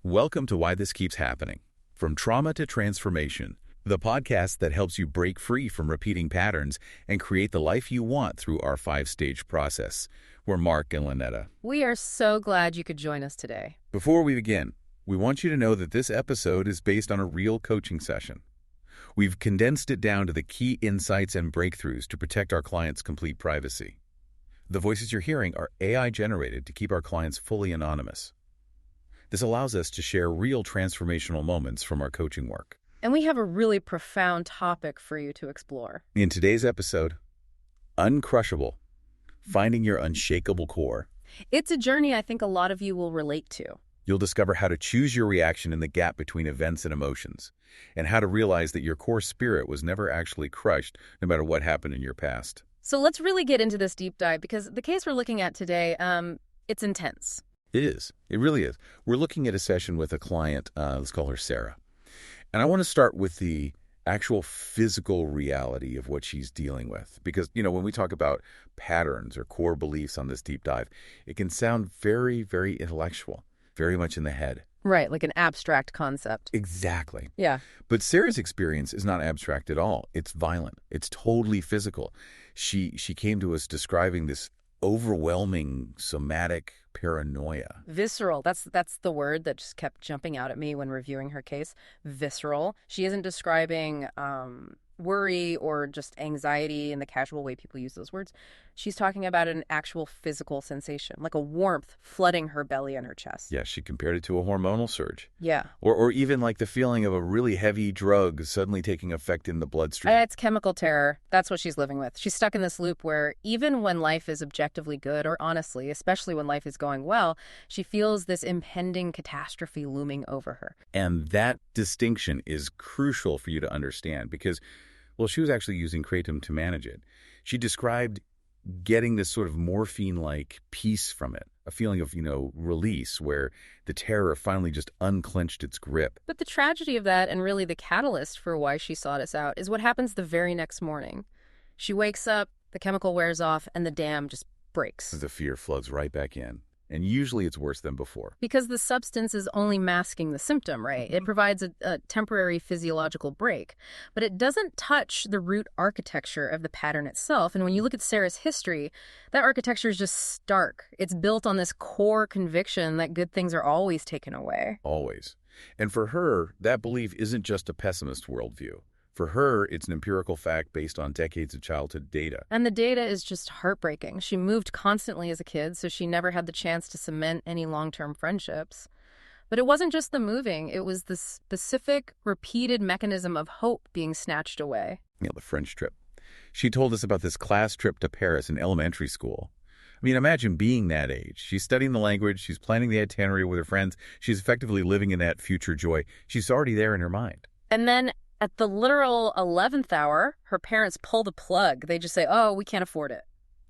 Welcome to Why This Keeps Happening. From Trauma to Transformation, the podcast that helps you break free from repeating patterns and create the life you want through our 5-stage process. We're Mark and Lynetta. We are so glad you could join us today. Before we begin, we want you to know that this episode is based on a real coaching session. We've condensed it down to the key insights and breakthroughs to protect our clients' complete privacy. The voices you're hearing are AI-generated to keep our clients fully anonymous. This allows us to share real transformational moments from our coaching work. And we have a really profound topic for you to explore. In today's episode, Uncrushable, Finding Your Unshakable Core. It's a journey I think a lot of you will relate to. You'll discover how to choose your reaction in the gap between events and emotions, and how to realize that your core spirit was never actually crushed, no matter what happened in your past. So let's really get into this deep dive, because the case we're looking at today, it's intense. It is. It really is. We're looking at a session with a client, let's call her Sarah. And I want to start with the actual physical reality of what she's dealing with. Because, when we talk about patterns or core beliefs on this deep dive, it can sound very, very intellectual, very much in the head. Right, like an abstract concept. Exactly. Yeah. But Sarah's experience is not abstract at all. It's violent. It's totally physical. She came to us describing this overwhelming somatic paranoia. Visceral. That's the word that just kept jumping out at me when reviewing her case. Visceral. She isn't describing worry or just anxiety in the casual way people use those words. She's talking about an actual physical sensation, like a warmth flooding her belly and her chest. Yeah, she compared it to a hormonal surge. Yeah. Or even like the feeling of a really heavy drug suddenly taking effect in the bloodstream. It's chemical terror. That's what she's living with. She's stuck in this loop where even when life is objectively good, or honestly, especially when life is going well, she feels this impending catastrophe looming over her. And that distinction is crucial for you to understand because, well, she was actually using kratom to manage it. She described getting this sort of morphine-like peace from it, a feeling of, release where the terror finally just unclenched its grip. But the tragedy of that, and really the catalyst for why she sought us out, is what happens the very next morning. She wakes up, the chemical wears off, and the dam just breaks. The fear floods right back in. And usually it's worse than before. Because the substance is only masking the symptom, right? It provides a temporary physiological break. But it doesn't touch the root architecture of the pattern itself. And when you look at Sarah's history, that architecture is just stark. It's built on this core conviction that good things are always taken away. Always. And for her, that belief isn't just a pessimist worldview. For her, it's an empirical fact based on decades of childhood data. And the data is just heartbreaking. She moved constantly as a kid, so she never had the chance to cement any long-term friendships. But it wasn't just the moving. It was the specific, repeated mechanism of hope being snatched away. Yeah, the French trip. She told us about this class trip to Paris in elementary school. I mean, imagine being that age. She's studying the language. She's planning the itinerary with her friends. She's effectively living in that future joy. She's already there in her mind. And then at the literal 11th hour, her parents pull the plug. They just say, oh, we can't afford it.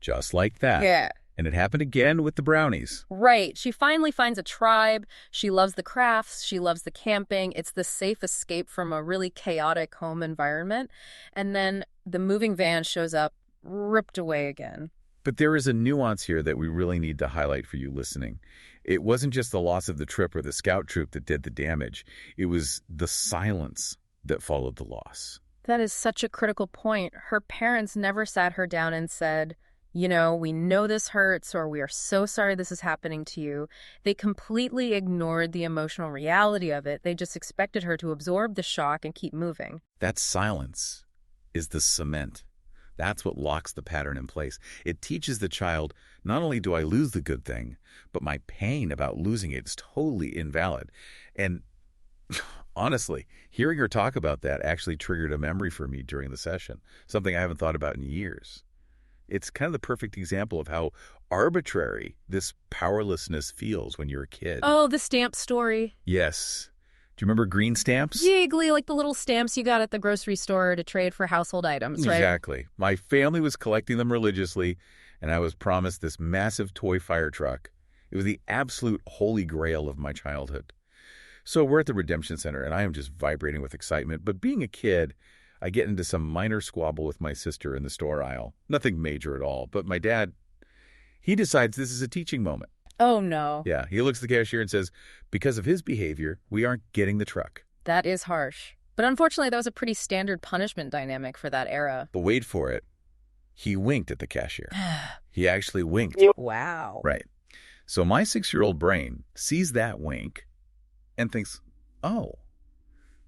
Just like that. Yeah. And it happened again with the brownies. Right. She finally finds a tribe. She loves the crafts. She loves the camping. It's the safe escape from a really chaotic home environment. And then the moving van shows up, ripped away again. But there is a nuance here that we really need to highlight for you listening. It wasn't just the loss of the trip or the scout troop that did the damage. It was the silence that followed the loss. That is such a critical point. Her parents never sat her down and said, we know this hurts, or we are so sorry this is happening to you. They completely ignored the emotional reality of it. They just expected her to absorb the shock and keep moving. That silence is the cement. That's what locks the pattern in place. It teaches the child, not only do I lose the good thing, but my pain about losing it is totally invalid. And honestly, hearing her talk about that actually triggered a memory for me during the session, something I haven't thought about in years. It's kind of the perfect example of how arbitrary this powerlessness feels when you're a kid. Oh, the stamp story. Yes. Do you remember green stamps? Vaguely, like the little stamps you got at the grocery store to trade for household items, right? Exactly. My family was collecting them religiously, and I was promised this massive toy fire truck. It was the absolute holy grail of my childhood. So we're at the Redemption Center, and I am just vibrating with excitement. But being a kid, I get into some minor squabble with my sister in the store aisle. Nothing major at all. But my dad, he decides this is a teaching moment. Oh, no. Yeah, he looks at the cashier and says, because of his behavior, we aren't getting the truck. That is harsh. But unfortunately, that was a pretty standard punishment dynamic for that era. But wait for it. He winked at the cashier. He actually winked. Wow. Right. So my 6-year-old brain sees that wink and thinks, oh,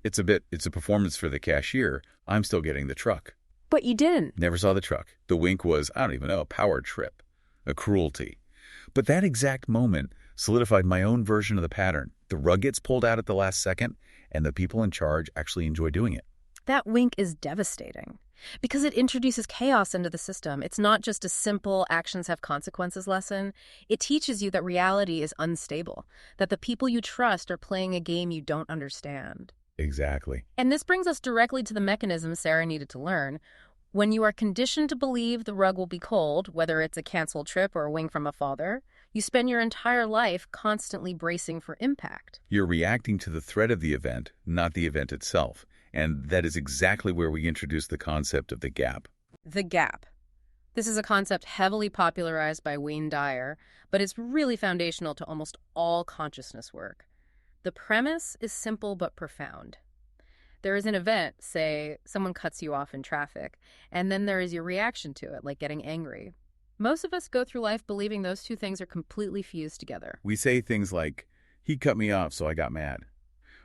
it's a performance for the cashier. I'm still getting the truck. But you didn't. Never saw the truck. The wink was, I don't even know, a power trip, a cruelty. But that exact moment solidified my own version of the pattern. The rug gets pulled out at the last second, and the people in charge actually enjoy doing it. That wink is devastating because it introduces chaos into the system. It's not just a simple actions have consequences lesson. It teaches you that reality is unstable, that the people you trust are playing a game you don't understand. Exactly. And this brings us directly to the mechanism Sarah needed to learn. When you are conditioned to believe the rug will be cold, whether it's a canceled trip or a wink from a father, you spend your entire life constantly bracing for impact. You're reacting to the threat of the event, not the event itself. And that is exactly where we introduce the concept of the gap. The gap. This is a concept heavily popularized by Wayne Dyer, but it's really foundational to almost all consciousness work. The premise is simple but profound. There is an event, say, someone cuts you off in traffic, and then there is your reaction to it, like getting angry. Most of us go through life believing those two things are completely fused together. We say things like, he cut me off, so I got mad.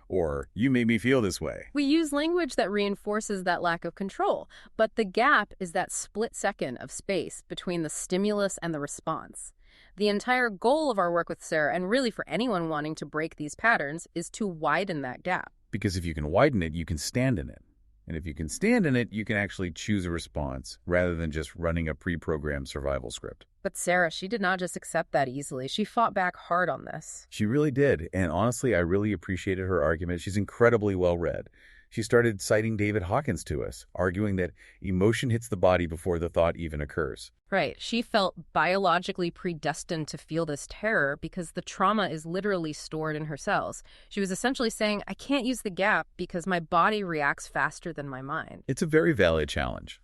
Or, you made me feel this way. We use language that reinforces that lack of control, but the gap is that split second of space between the stimulus and the response. The entire goal of our work with Sarah, and really for anyone wanting to break these patterns, is to widen that gap. Because if you can widen it, you can stand in it. And if you can stand in it, you can actually choose a response rather than just running a pre-programmed survival script. But Sarah, she did not just accept that easily. She fought back hard on this. She really did. And honestly, I really appreciated her argument. She's incredibly well-read. She started citing David Hawkins to us, arguing that emotion hits the body before the thought even occurs. Right. She felt biologically predestined to feel this terror because the trauma is literally stored in her cells. She was essentially saying, I can't use the gap because my body reacts faster than my mind. It's a very valid challenge.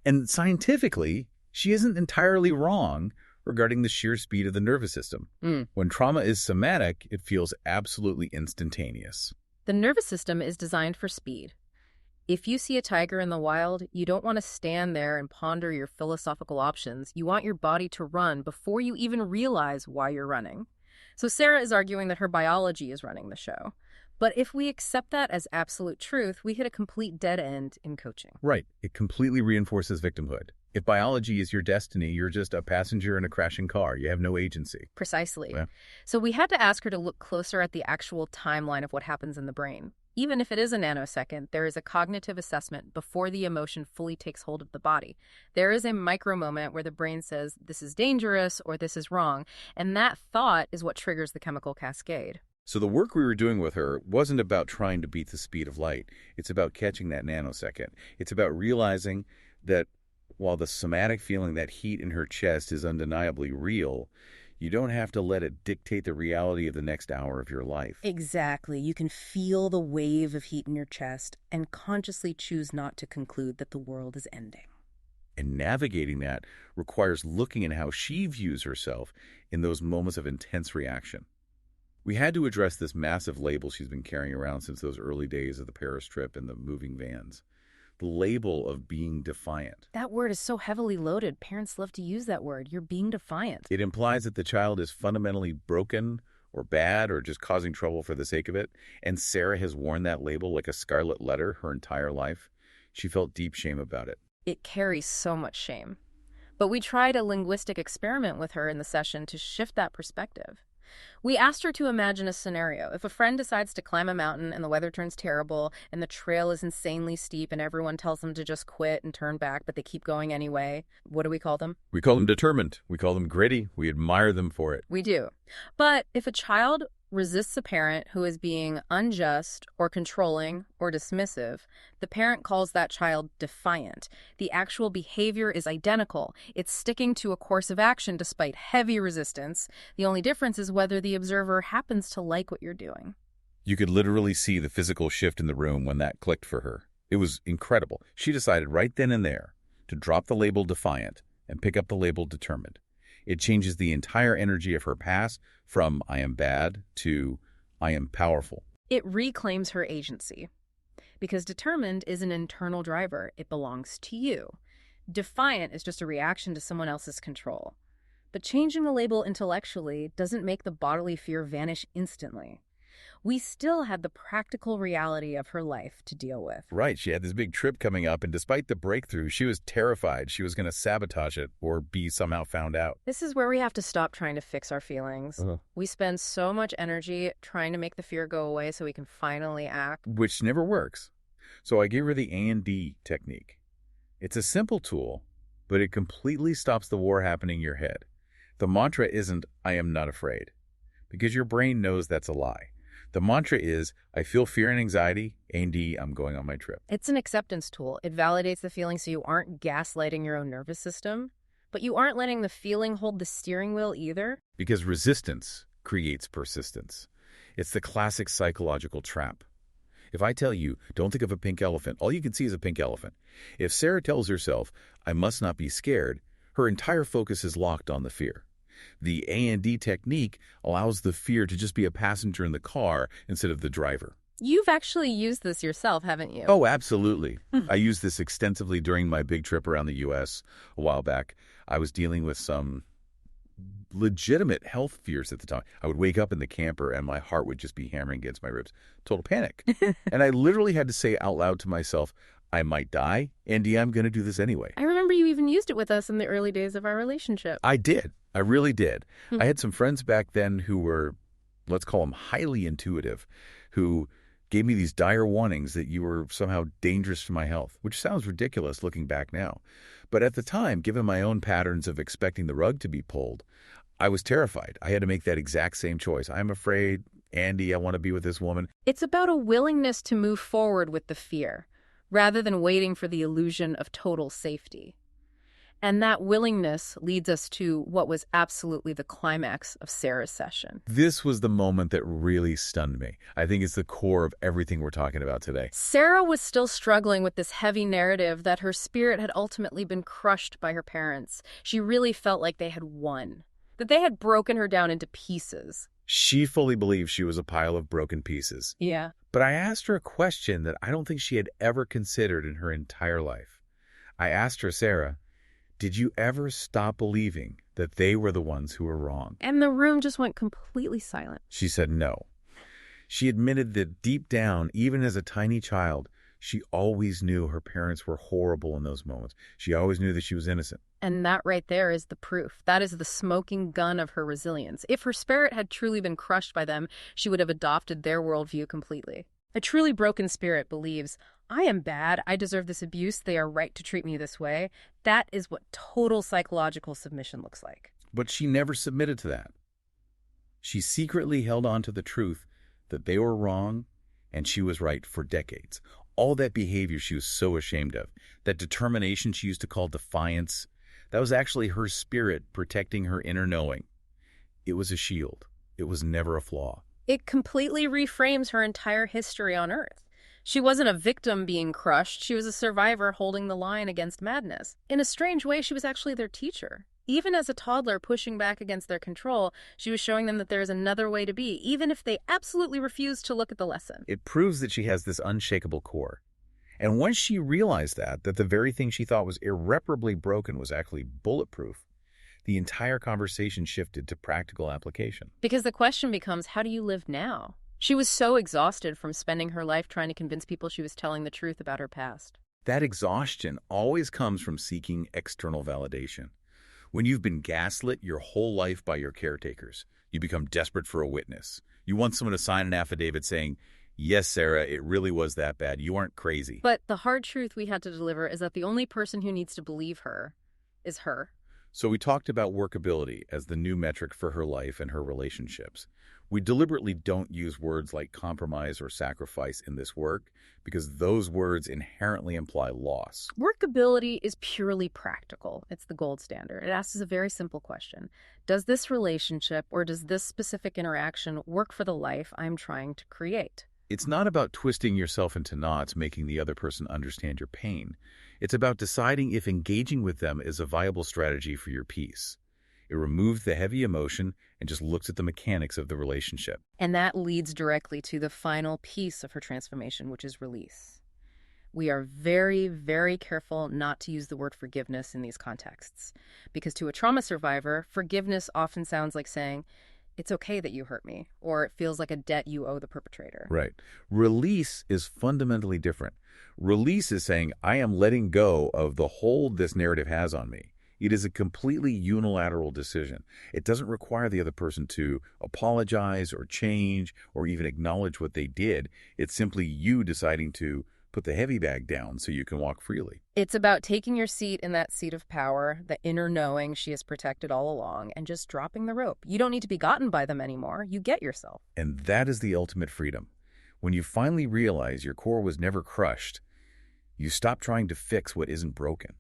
And scientifically, she isn't entirely wrong regarding the sheer speed of the nervous system. When trauma is somatic, it feels absolutely instantaneous. The nervous system is designed for speed. If you see a tiger in the wild, you don't want to stand there and ponder your philosophical options. You want your body to run before you even realize why you're running. So Sarah is arguing that her biology is running the show. But if we accept that as absolute truth, we hit a complete dead end in coaching. Right. It completely reinforces victimhood. If biology is your destiny, you're just a passenger in a crashing car. You have no agency. Precisely. Yeah. So we had to ask her to look closer at the actual timeline of what happens in the brain. Even if it is a nanosecond, there is a cognitive assessment before the emotion fully takes hold of the body. There is a micro moment where the brain says, this is dangerous or this is wrong, and that thought is what triggers the chemical cascade. So the work we were doing with her wasn't about trying to beat the speed of light. It's about catching that nanosecond. It's about realizing that while the somatic feeling, that heat in her chest, is undeniably real, you don't have to let it dictate the reality of the next hour of your life. Exactly. You can feel the wave of heat in your chest and consciously choose not to conclude that the world is ending. And navigating that requires looking at how she views herself in those moments of intense reaction. We had to address this massive label she's been carrying around since those early days of the Paris trip and the moving vans. The label of being defiant. That word is so heavily loaded. Parents love to use that word. You're being defiant. It implies that the child is fundamentally broken or bad or just causing trouble for the sake of it. And Sarah has worn that label like a scarlet letter her entire life. She felt deep shame about it. It carries so much shame. But we tried a linguistic experiment with her in the session to shift that perspective. We asked her to imagine a scenario. If a friend decides to climb a mountain and the weather turns terrible and the trail is insanely steep and everyone tells them to just quit and turn back, but they keep going anyway, what do we call them? We call them determined. We call them gritty. We admire them for it. We do. But if a child resists a parent who is being unjust or controlling or dismissive, the parent calls that child defiant. The actual behavior is identical. It's sticking to a course of action despite heavy resistance. The only difference is whether the observer happens to like what you're doing. You could literally see the physical shift in the room when that clicked for her. It was incredible. She decided right then and there to drop the label defiant and pick up the label determined. It changes the entire energy of her past from I am bad to I am powerful. It reclaims her agency. Because determined is an internal driver. It belongs to you. Defiant is just a reaction to someone else's control. But changing the label intellectually doesn't make the bodily fear vanish instantly. We still had the practical reality of her life to deal with. Right, she had this big trip coming up, and despite the breakthrough, she was terrified she was going to sabotage it or be somehow found out. This is where we have to stop trying to fix our feelings. We spend so much energy trying to make the fear go away so we can finally act. Which never works. So I gave her the A&D technique. It's a simple tool, but it completely stops the war happening in your head. The mantra isn't, I am not afraid, because your brain knows that's a lie. The mantra is, I feel fear and anxiety, A&D, I'm going on my trip. It's an acceptance tool. It validates the feeling so you aren't gaslighting your own nervous system, but you aren't letting the feeling hold the steering wheel either. Because resistance creates persistence. It's the classic psychological trap. If I tell you, don't think of a pink elephant, all you can see is a pink elephant. If Sarah tells herself, I must not be scared, her entire focus is locked on the fear. The A&D technique allows the fear to just be a passenger in the car instead of the driver. You've actually used this yourself, haven't you? Oh, absolutely. I used this extensively during my big trip around the U.S. a while back. I was dealing with some legitimate health fears at the time. I would wake up in the camper and my heart would just be hammering against my ribs. Total panic. And I literally had to say out loud to myself, I might die, Andy, I'm going to do this anyway. I remember you even used it with us in the early days of our relationship. I did. I really did. I had some friends back then who were, let's call them highly intuitive, who gave me these dire warnings that you were somehow dangerous to my health, which sounds ridiculous looking back now. But at the time, given my own patterns of expecting the rug to be pulled, I was terrified. I had to make that exact same choice. I'm afraid, Andy, I want to be with this woman. It's about a willingness to move forward with the fear, rather than waiting for the illusion of total safety. And that willingness leads us to what was absolutely the climax of Sarah's session. This was the moment that really stunned me. I think it's the core of everything we're talking about today. Sarah was still struggling with this heavy narrative that her spirit had ultimately been crushed by her parents. She really felt like they had won, that they had broken her down into pieces. She fully believed she was a pile of broken pieces. Yeah. But I asked her a question that I don't think she had ever considered in her entire life. I asked her, Sarah, did you ever stop believing that they were the ones who were wrong? And the room just went completely silent. She said no. She admitted that deep down, even as a tiny child, she always knew her parents were horrible in those moments. She always knew that she was innocent. And that right there is the proof. That is the smoking gun of her resilience. If her spirit had truly been crushed by them, she would have adopted their worldview completely. A truly broken spirit believes, I am bad, I deserve this abuse, they are right to treat me this way. That is what total psychological submission looks like. But she never submitted to that. She secretly held on to the truth that they were wrong and she was right for decades. All that behavior she was so ashamed of, that determination she used to call defiance, that was actually her spirit protecting her inner knowing. It was a shield. It was never a flaw. It completely reframes her entire history on Earth. She wasn't a victim being crushed. She was a survivor holding the line against madness. In a strange way, she was actually their teacher. Even as a toddler pushing back against their control, she was showing them that there is another way to be, even if they absolutely refused to look at the lesson. It proves that she has this unshakable core. And once she realized that the very thing she thought was irreparably broken was actually bulletproof, the entire conversation shifted to practical application. Because the question becomes, how do you live now? She was so exhausted from spending her life trying to convince people she was telling the truth about her past. That exhaustion always comes from seeking external validation. When you've been gaslit your whole life by your caretakers, you become desperate for a witness. You want someone to sign an affidavit saying, yes, Sarah, it really was that bad. You aren't crazy. But the hard truth we had to deliver is that the only person who needs to believe her is her. So we talked about workability as the new metric for her life and her relationships. We deliberately don't use words like compromise or sacrifice in this work because those words inherently imply loss. Workability is purely practical. It's the gold standard. It asks a very simple question. Does this relationship or does this specific interaction work for the life I'm trying to create? It's not about twisting yourself into knots, making the other person understand your pain. It's about deciding if engaging with them is a viable strategy for your peace. It removes the heavy emotion and just looks at the mechanics of the relationship. And that leads directly to the final piece of her transformation, which is release. We are very, very careful not to use the word forgiveness in these contexts, because to a trauma survivor, forgiveness often sounds like saying, it's okay that you hurt me, or it feels like a debt you owe the perpetrator. Right. Release is fundamentally different. Release is saying, I am letting go of the hold this narrative has on me. It is a completely unilateral decision. It doesn't require the other person to apologize or change or even acknowledge what they did. It's simply you deciding to put the heavy bag down so you can walk freely. It's about taking your seat in that seat of power, the inner knowing she has protected all along, and just dropping the rope. You don't need to be gotten by them anymore. You get yourself. And that is the ultimate freedom. When you finally realize your core was never crushed, you stop trying to fix what isn't broken.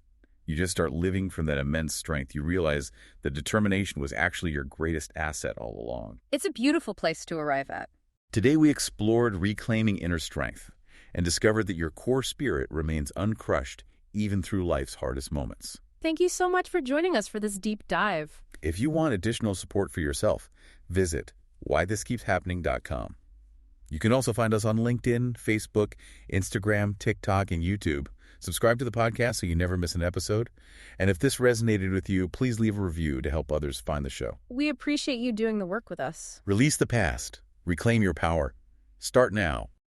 You just start living from that immense strength. You realize that determination was actually your greatest asset all along. It's a beautiful place to arrive at. Today we explored reclaiming inner strength and discovered that your core spirit remains uncrushed even through life's hardest moments. Thank you so much for joining us for this deep dive. If you want additional support for yourself, visit whythiskeepshappening.com. You can also find us on LinkedIn, Facebook, Instagram, TikTok, and YouTube. Subscribe to the podcast so you never miss an episode. And if this resonated with you, please leave a review to help others find the show. We appreciate you doing the work with us. Release the past. Reclaim your power. Start now.